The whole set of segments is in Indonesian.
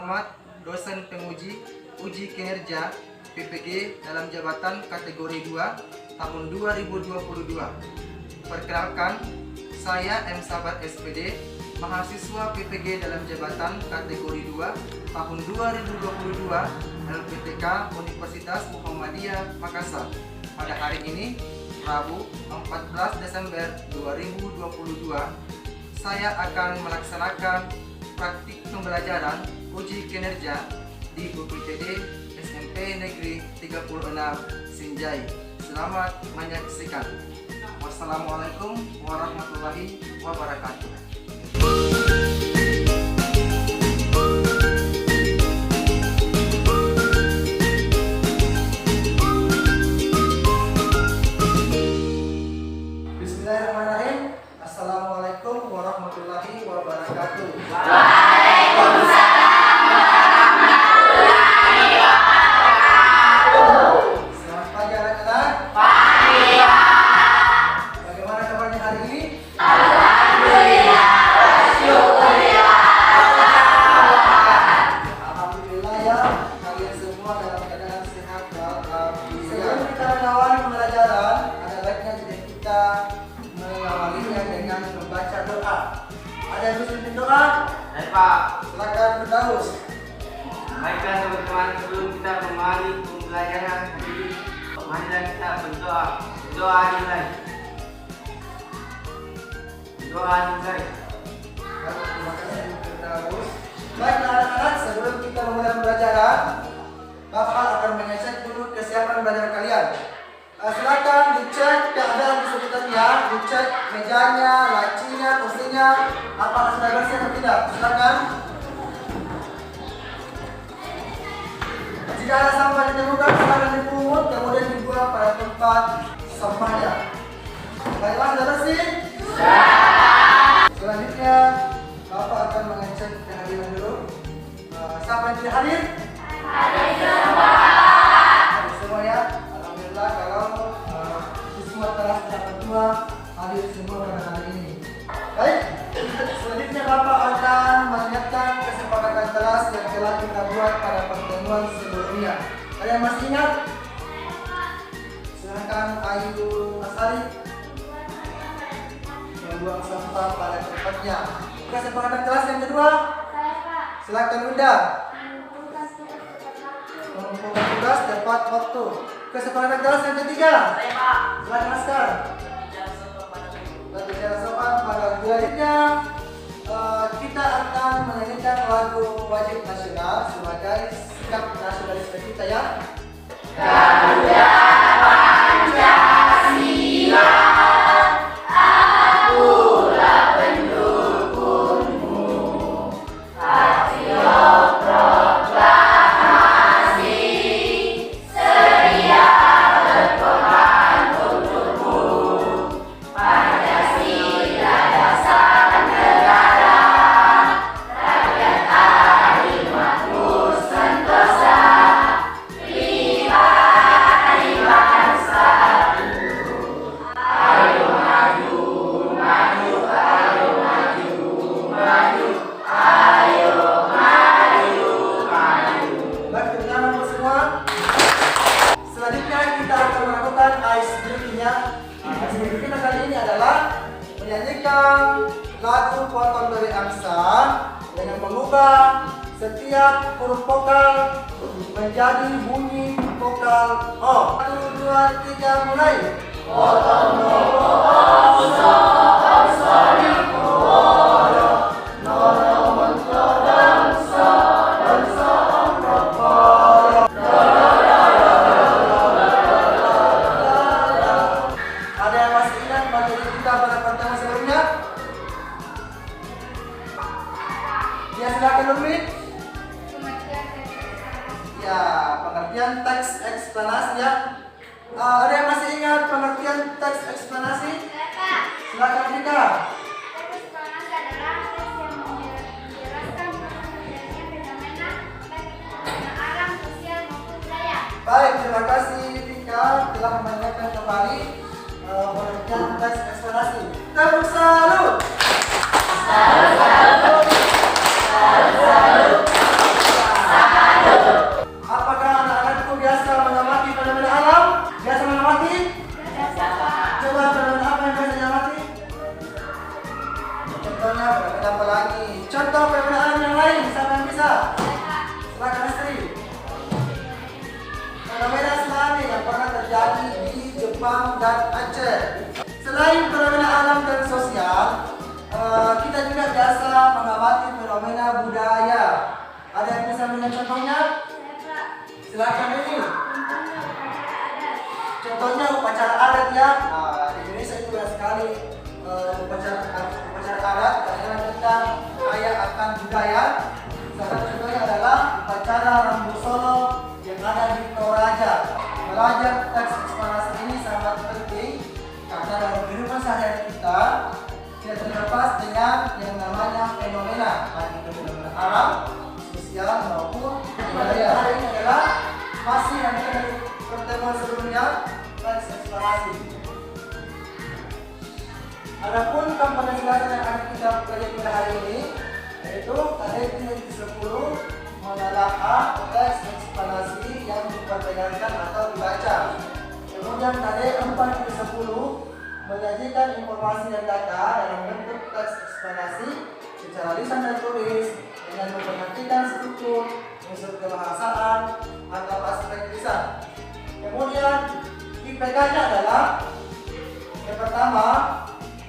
Ahmad, dosen penguji uji kinerja PPG dalam jabatan kategori 2 tahun 2022. Perkenalkan, saya M. Sabat SPD, mahasiswa PPG dalam jabatan kategori 2 tahun 2022 LPTK Universitas Muhammadiyah Makassar. Pada hari ini, Rabu 14 Desember 2022, saya akan melaksanakan praktik pembelajaran uji kinerja di UPTD SMP Negeri 36 Sinjai. Selamat menyaksikan. Wassalamualaikum warahmatullahi wabarakatuh. Bismillahirrahmanirrahim. Assalamualaikum warahmatullahi wabarakatuh. Waalaikumsalam warahmatullahi wabarakatuh. Selamat pagi anak-anak. Pagi. Bagaimana kabarnya hari ini? Alhamdulillah, bersyukurillah. Alhamdulillah ya, kalian semua dalam keadaan sehat walafiat. Sebelum kita mengawali pembelajaran, ada baiknya jika kita mengawalinya dengan membaca doa. Ada yang bisa bikin doa? Baik Pak, Silakan berdaus. baiklah teman-teman, sebelum kita memulai pembelajaran hari ini, marilah kita berdoa. Doa dimulai. Doa dimulai. Baik, terima kasih berdaus. Baiklah anak-anak, sebelum kita memulai pembelajaran, Bapak akan mengecek dulu kesiapan belajar kalian. Silakan dicek keadaan di sekitarnya, dicek mejanya, lacinya, kursinya, apakah sudah bersih atau tidak. Silakan. Jika ada sampah ditemukan, silakan dipungut, kemudian dibuang pada tempat sampahnya. Baiklah, sudah bersih? Selanjutnya, Bapak akan mengecek kehadiran dulu. Siapa yang tidak hadir? Hadir semua ya. Alhamdulillah kalau siswa kelas 82 hadir semua pada hari ini. Baik, selanjutnya Bapak akan mengingatkan kesepakatan kelas yang telah kita buat pada pertemuan sebelumnya. Ada yang masih ingat? Silakan Ayu Asari membuang sampah pada tempatnya. Kesepakatan kelas yang kedua, silakan Unda mengumpulkan tugas tepat waktu. Kesepakatan kelas yang ketiga, silakan Askar berbicara sopan pada selanjutnya. Kita akan menyanyikan lagu wajib nasional sebagai sikap nasionalisme kita ya. Garuda Pancasila, akulah pendukungmu. Patriot proklamasi, sedia berkorban untukmu. Pancasila dasar negara, rakyat adil makmur sentosa. Selanjutnya kita akan melakukan ice breaking-nya. Ice breaking kita kali ini adalah menyanyikan lagu Potong dari Angsa dengan mengubah setiap huruf vokal menjadi bunyi vokal O. 1, 2, 3, mulai. Potong nopo omso, omso nipo wodo, nono monto dongso, dongso omropo. Ada yang masih ingat materi kita pada pertemuan sebelumnya? Ya, silakan Nurmin. Ya, pengertian teks eksplanasi ya. Ada yang masih ingat pengertian teks eksplanasi? Silakan Dika. Teks eksplanasi adalah teks yang menjelaskan terjadinya fenomena baik alam, sosial maupun budaya. Baik, terima kasih Dika telah menanyakan kembali pengertian teks eksplanasi. Tepuk salut. Salut, salut, salut, salut. Coba fenomena apa yang bisa diamati? Contohnya fenomena apa lagi? Contoh fenomena alam yang lain, siapa yang bisa? Silakan Astri. Fenomena tsunami yang pernah terjadi di Jepang dan Aceh. Selain fenomena alam dan sosial, kita juga biasa mengamati fenomena budaya. Ada yang bisa melihat contohnya? Silakan ini. Contohnya upacara adat ya. Nah, di Indonesia itu banyak sekali upacara adat karena kita kaya akan budaya. Salah contohnya adalah upacara Rambu Solo yang ada di Toraja. Belajar teks ekspansi ini sangat penting karena dalam kehidupan sehari-hari kita tidak terlepas dengan yang namanya fenomena, baik itu fenomena alam, sosial maupun budaya. Hari ini adalah masih yang dari pertemuan sebelumnya teks eksplorasi. Adapun komponen belajar yang akan kita pelajari pada hari ini yaitu KDP 10 menelaah teks eksplorasi yang diperdengarkan atau dibaca. Kemudian KDP 4 10 menyajikan informasi dan data dalam bentuk teks eksplanasi secara lisan dan tulis dengan memperhatikan struktur, unsur kebahasaan, atau aspek lisan. Kemudian IPK-nya adalah yang pertama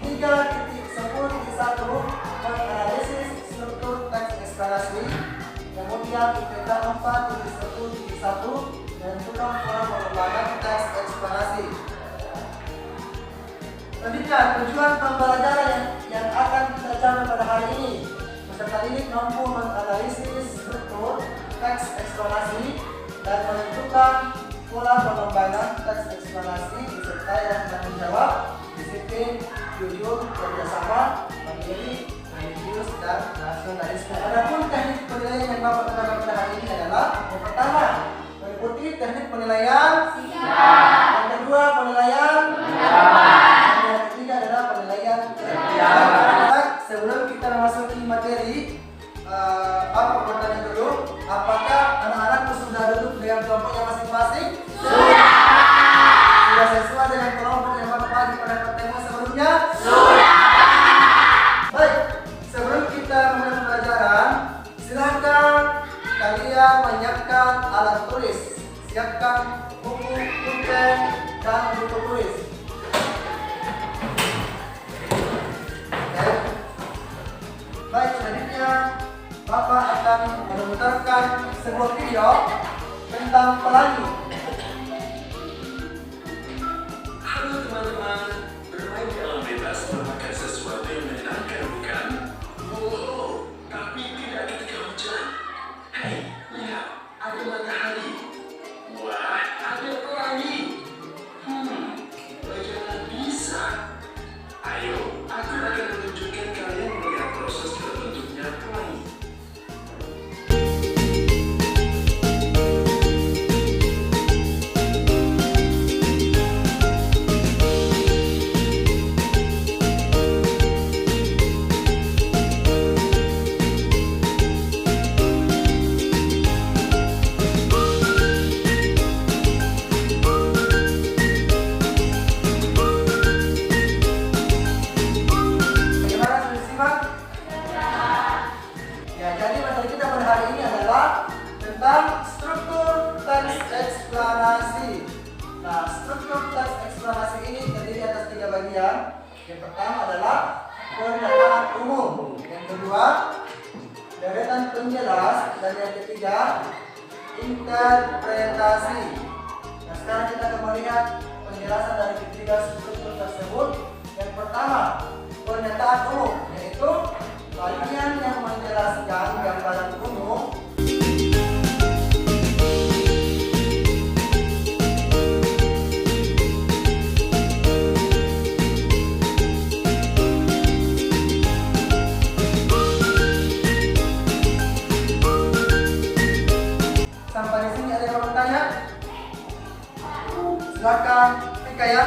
3.10.1 menganalisis struktur teks eksplanasi. Kemudian IPK 4.10.1 menentukan pola pengembangan teks eksplanasi. Selanjutnya, tujuan pembelajaran yang akan kita capai pada hari ini. Peserta didik mampu menganalisis struktur teks eksplanasi dan menentukan pola pengembangan teks eksplanasi beserta yang tanggung jawab, disiplin, jujur, kerjasama, mandiri, religius, dan nasionalisme. Adapun teknik penilaian yang Bapak gunakan pada hari ini adalah yang pertama, mengikuti teknik penilaian yang kedua, penilaian yang ketiga adalah penilaian Sebelum kita memasuki materi, apa pertanyaan dulu? Apakah anak-anakku sudah duduk dengan kelompoknya masing-masing? Sudah sesuai dengan kelompok yang Bapak bagi pada pertemuan sebelumnya? Baik, sebelum kita mulai pembelajaran, silakan kalian menyiapkan alat tulis. Siapkan buku, pulpen, dan buku tulis. Baik, selanjutnya Bapak akan memutarkan sebuah video tentang pelangi. Halo teman-teman, bermain di alam bebas merupakan sesuatu yang menyenangkan, bukan? Oh, tapi tidak ketika hujan. Hei, lihat, ada matahari. Wah, ada pelangi. Bagaimana bisa? Ayo, aku akan menunjukkan kalian melihat proses terbentuknya pelangi. Yang pertama adalah pernyataan umum, yang kedua deretan penjelas, dan yang ketiga interpretasi. Nah, sekarang kita akan melihat penjelasan dari ketiga struktur tersebut. Yang pertama, pernyataan umum, yaitu bagian yang menjelaskan gambaran umum silakan Eka ya.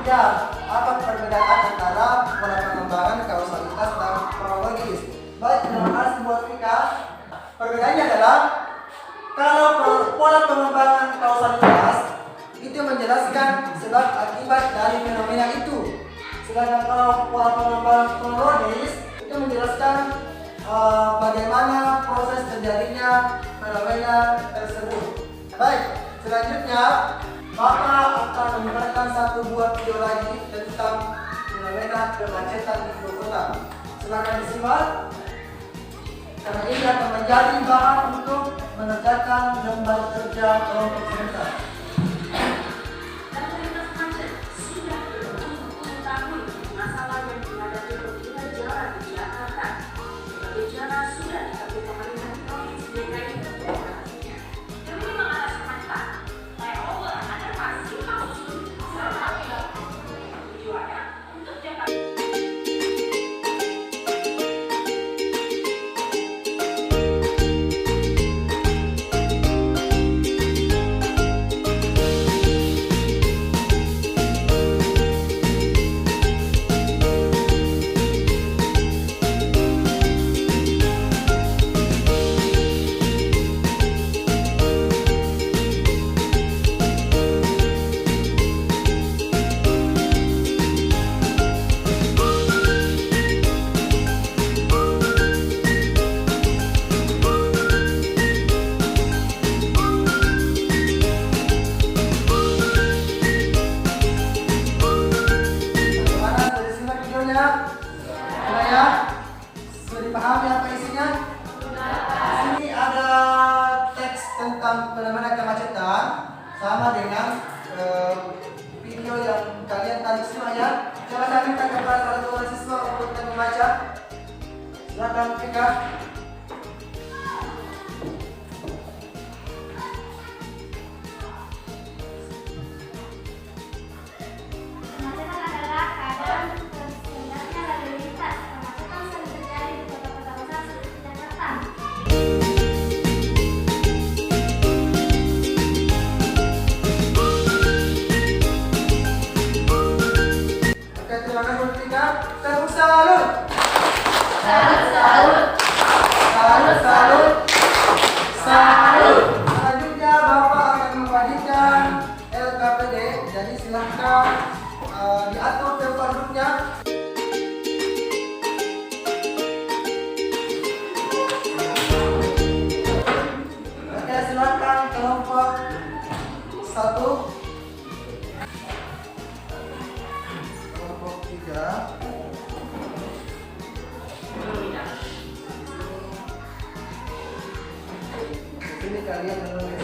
Ya, apa perbedaan antara pola pengembangan kausalitas dan kronologis? Baik, terima kasih buat Eka. Perbedaannya adalah Kalau pola pengembangan kausalitas itu menjelaskan sebab akibat dari fenomena itu. Sedangkan kalau pola pengembangan kronologis itu menjelaskan bagaimana proses terjadinya fenomena tersebut. Baik, selanjutnya Bapak akan memberikan satu buah video lagi tentang fenomena kemacetan di ibu kota. Silakan disimak, karena ini akan menjadi bahan untuk mengerjakan lembar kerja kelompok sebentar. Lalu macet sudah berpuluh-puluh tahun masalah yang dihadapi pengguna jalan di Jakarta. Bencana sudah diambil pemerintah provinsi DKI Jakarta. Demi mengatasi kemacetan, flyover ada masih maksud serta tujuannya untuk Jakarta. Sudah dipahami apa isinya? Di sini ada teks tentang fenomena kemacetan sama dengan video yang kalian tadi semua ya. Coba saya minta kepada salah satu siswa untuk membaca. Silakan Vika. Kemacetan adalah keadaan tersendatnya lalu lintas. Kemacetan sering terjadi di kota-kota besar seperti Jakarta. Oke, terima kasih untuk Vika. Salut, salut. Salut, salut. Salut, salut. Salut. Selanjutnya Bapak akan membagikan LKPD. Jadi silahkan diatur tempat duduknya. Oke, silakan kelompok 1, kelompok 3. Ini kalian menulis.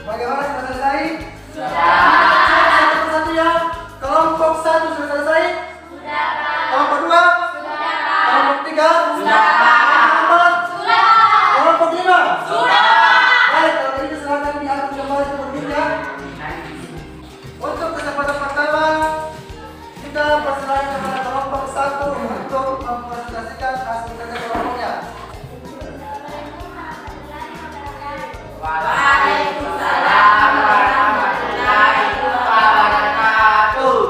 Bagaimana sudah selesai? Sudah. Satu ya. Kelompok 1 sudah selesai? Sudah, Pak. Kelompok 2? Sudah, Pak. Kelompok 3? Sudah, Pak. Kelompok 4? Sudah, Pak. Kelompok 5? Sudah, Pak. Baik, kalau begitu silakan diatur kembali sebelumnya. Untuk kesempatan pertama, kita persilakan kepada kelompok 1 untuk mempresentasikan hasil kerja kelompoknya. Waalaikumsalam warahmatullahi wabarakatuh.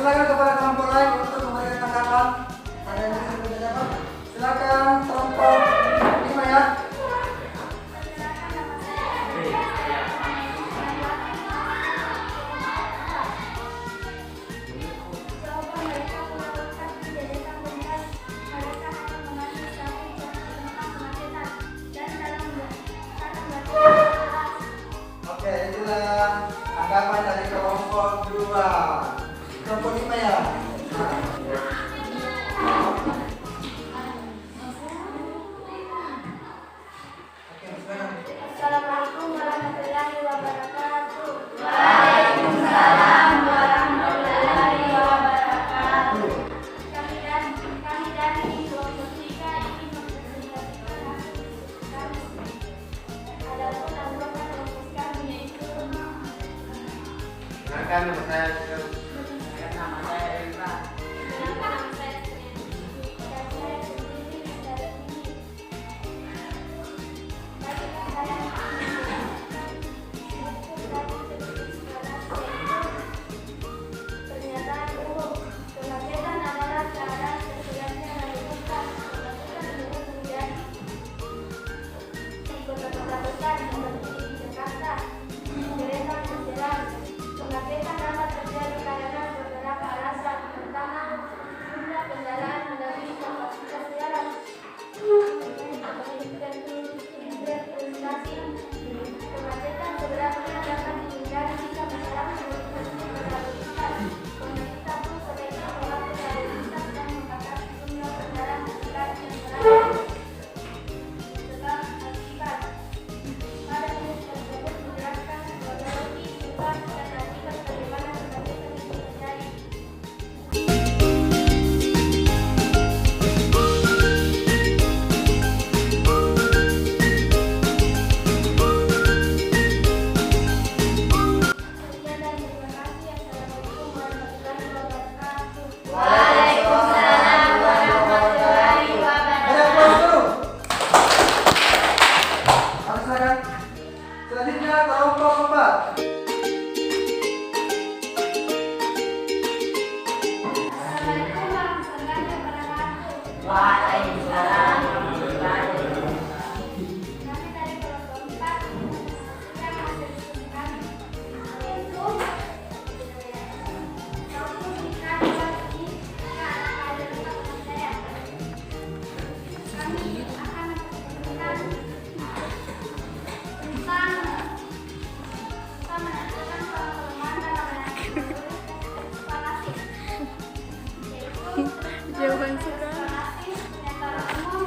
Silakan kepada kelompok lain untuk memberikan tanggapan. Ada yang ingin berpendapat? Silakan kelompok 5 ya. Jawaban mereka melakukan kejadian benar. Mereka hanya mengambil satu contoh tentang kemacetan dan dalam berkelas. Oke, itulah tanggapan dari kelompok 2. Kelompok 5 ya. Oke, silakan. Assalamualaikum warahmatullahi wabarakatuh. Kami dari kelompok 3 ingin mempresentasikan hasil kami. Adapun anggota kelompok kami yaitu Silakan nama saya nama saya Indra. nama saya Sri dan saya sendiri dari sini. Bagi saya pernyataan umum. Kemacetan adalah keadaan tersegarnya lalu lintas. Kemacetan umum terjadi di kota-kota besar seperti di Jakarta, deretan menjelang. Kemacetan dapat terjadi karena beberapa alasan. Pertama, jumlah kendaraan melebihi kapasitas jalan. Kemacetan sebenarnya dapat dihindari jika masyarakat berfungsi berlalu lintas. Pemerintah pun sebaiknya melakukan lalu lintas dan membatasi jumlah kendaraan sekitar yang berada. Sebab akibat pada menit tersebut menjelaskan kronologi sebab dan akibat bagaimana kemacetan itu terjadi. Sekian dan terima kasih. Assalamualaikum warahmatullahi wabarakatuh. Waalaikumsalam warahmatullahi wabarakatuh. Silakan. Selanjutnya kelompok 4. Assalamualaikum warahmatullahi wabarakatuh. Waalaikumsalam warahmatullahi wabarakatuh. Kami dari kelompok 4 menyaksikan hasil studi kami, yaitu satu kita ini ada lima penilaian. Kami akan menentukan tentang menentukan kelemahan dalam menangani eksploratif, yaitu Jawaban suka. eksploratif secara umum.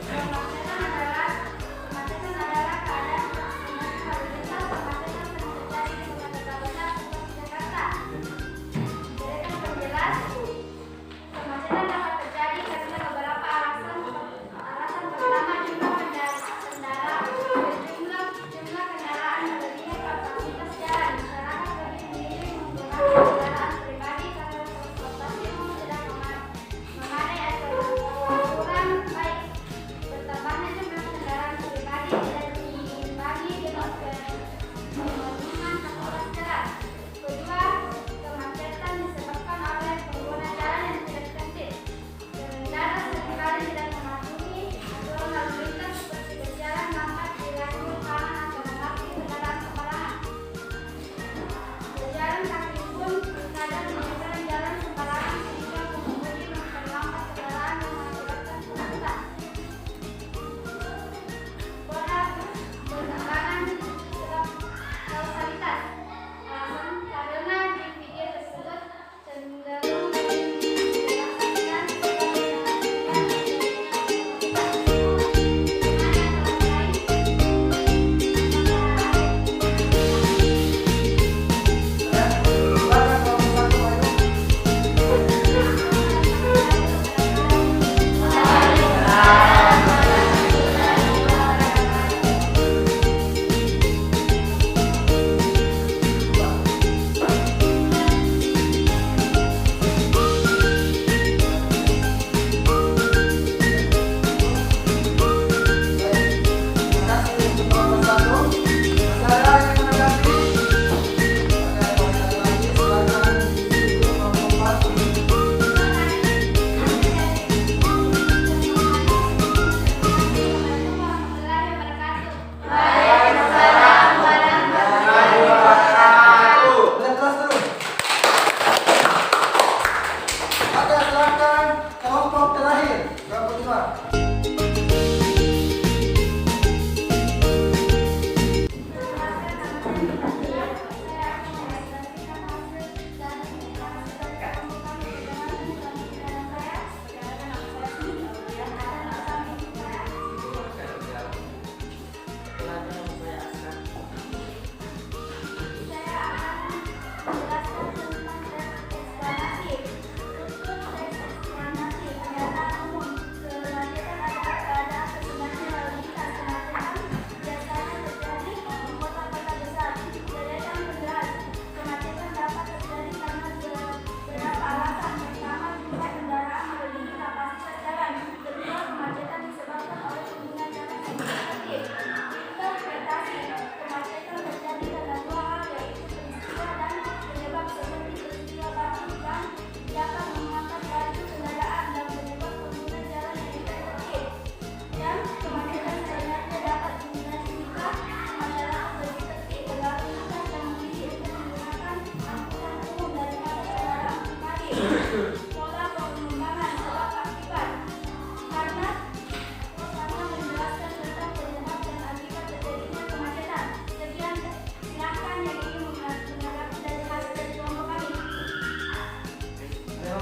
Kemacetan adalah keadaan tersegarnya lalu lintas. Kemacetan sering terjadi di kota-kota besar seperti Jakarta. Deretan penjelas, kemacetan dapat terjadi karena beberapa alasan. Alasan pertama, jumlah kendaraan melebihi kapasitas jalan. Masyarakat lebih memilih menggunakan kendaraan pribadi karena transportasi umum tidak aman.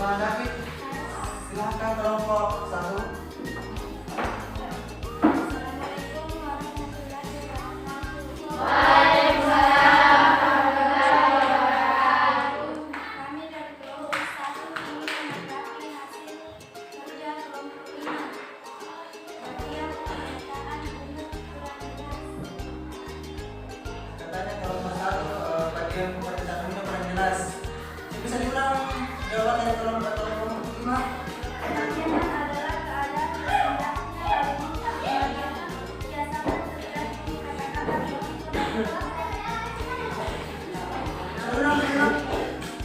menanggapi? Silakan kelompok 1. Assalamualaikum warahmatullahi wabarakatuh. Kami dari kelompok 1 ingin menanggapi hasil kerja kelompok 5. Bagian pernyataan umum kurang jelas. Katanya kelompok 1 bagian pemeriksaan umumnya kurang jelas. Bisa diulang jawaban dari kelompok 5? Pertanyaan adalah keadaan sesungguhnya lalu minta pembagian biasa terjadi kata-kata begitu.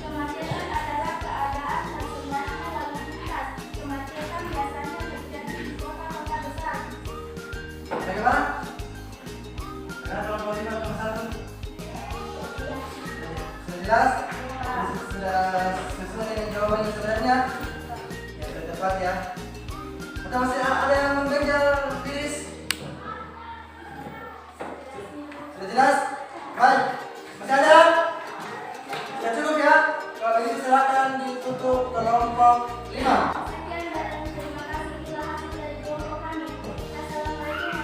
Kemacetan adalah keadaan sesungguhnya lalu lintas. Kemacetan biasanya terjadi di kota-kota besar. Bagaimana? Karena kelompok 5 kelompok 1 sudah jelas? Sudah sesuai dengan jawaban yang sebenarnya? Ya, sudah tepat ya. Atau masih ada yang mengganjal Firis? Sudah jelas? Baik. Masih ada? Ya cukup ya. Kalau begitu silakan ditutup kelompok 5. Sekian dan terima kasih telah hasil dari kelompok kami. Assalamualaikum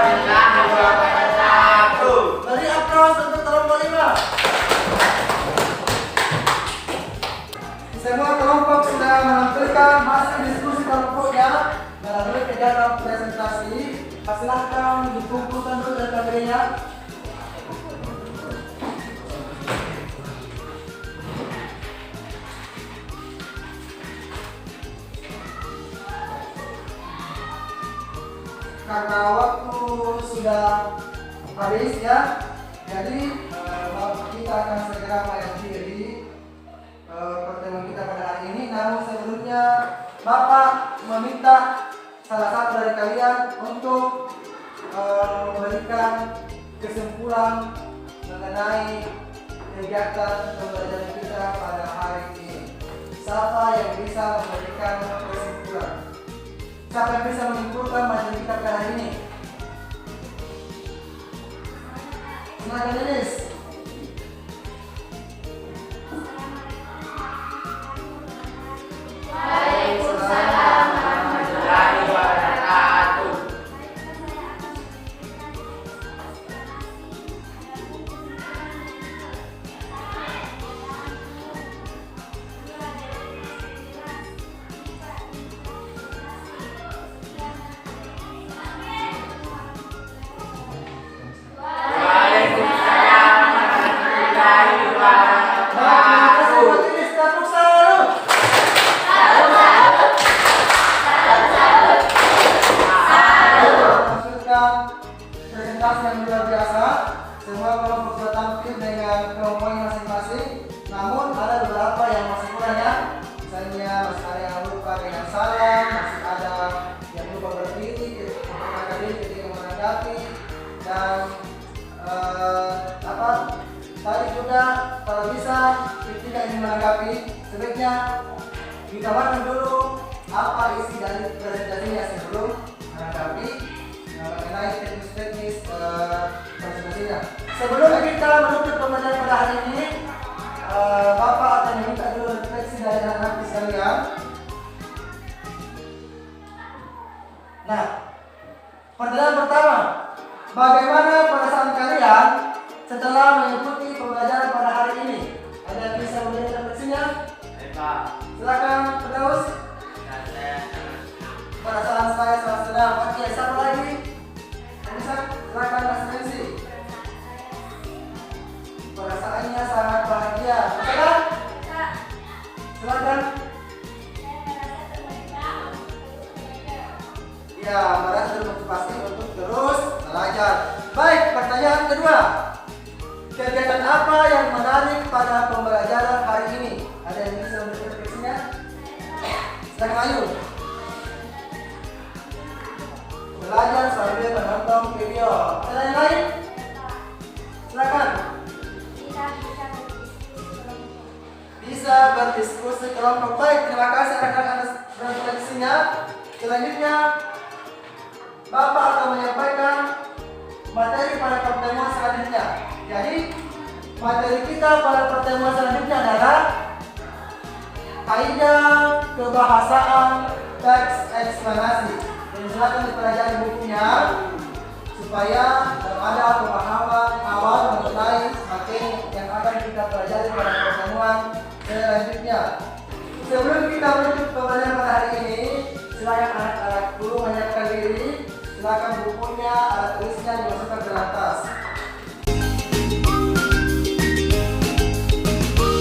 warahmatullahi wabarakatuh. Beri aplaus untuk kelompok 5. Semua kelompok sudah menampilkan hasil diskusi kelompoknya melalui kegiatan presentasi. Silahkan dikumpulkan dulu data dirinya. Karena waktu sudah habis ya, jadi kita akan segera mengakhiri pertemuan kita pada hari ini. Namun sebelumnya Bapak meminta salah satu dari kalian untuk memberikan kesimpulan mengenai kegiatan pembelajaran kita pada hari ini. Siapa yang bisa memberikan kesimpulan? Siapa yang bisa menyimpulkan materi kita pada hari ini? Silakan Denis. Waalaikumsalam warahmatullahi wabarakatuh. Waalaikumsalam warahmatullahi wabarakatuh. Presentasi yang luar biasa. Semua kelompok sudah tampil dengan kelompoknya masing-masing. Namun ada beberapa yang masih kurang ya. Misalnya masih ada yang lupa dengan salam, masih ada yang lupa berdiri, memperkenalkan diri ketika menanggapi, dan tadi juga kalau bisa ketika ingin menanggapi sebaiknya ditawarkan dulu apa isi dari presentasinya sebelum menanggapi mengenai teknis-teknis presentasinya. Sebelum kita menutup pembelajaran pada hari ini, Bapak akan meminta dulu refleksi dari anak-anak sekalian. Nah, pertanyaan pertama, bagaimana perasaan kalian setelah mengikuti pembelajaran pada hari ini? Ada yang bisa memberikan refleksinya? Silakan, terus. Perasaan saya sangat senang. Oke, siapa lagi? Bisa silakan referensi. Perasaannya sangat bahagia. Silakan. Silakan. Ya, merasa termotivasi untuk terus belajar. Baik, pertanyaan kedua. Kegiatan apa yang menarik pada pembelajaran hari ini? Ada yang bisa memberikan refleksinya? Silakan Ayu. Belajar sambil menonton video. Ada yang lain? Silakan. Bisa berdiskusi kelompok. Baik, terima kasih anak-anak atas refleksinya. Selanjutnya, Bapak akan menyampaikan materi pada pertemuan selanjutnya. Jadi, Materi kita pada pertemuan selanjutnya adalah kaidah kebahasaan teks eksplanasi. Dan silakan dipelajari bukunya supaya ada pemahaman awal mengenai materi yang akan kita pelajari pada pertemuan selanjutnya. Sebelum kita menutup pembelajaran pada hari ini, silakan anak-anak guru menyiapkan diri. Silakan bukunya, alat tulisnya dimasukkan ke dalam tas.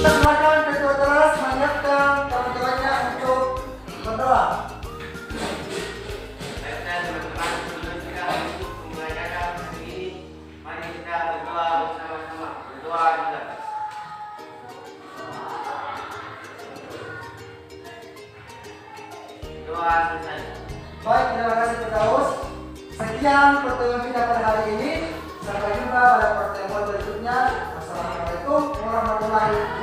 Silakan ketua kelas menyiapkan teman-temannya untuk berdoa. Baiklah teman-teman, sebelum kita menutup pembelajaran hari ini, mari kita berdoa bersama-sama. Berdoa juga. Doa selesai. Baik, terima kasih Firdaus. Sekian pertemuan kita pada hari ini. Sampai jumpa pada pertemuan berikutnya. Wassalamualaikum warahmatullahi wabarakatuh.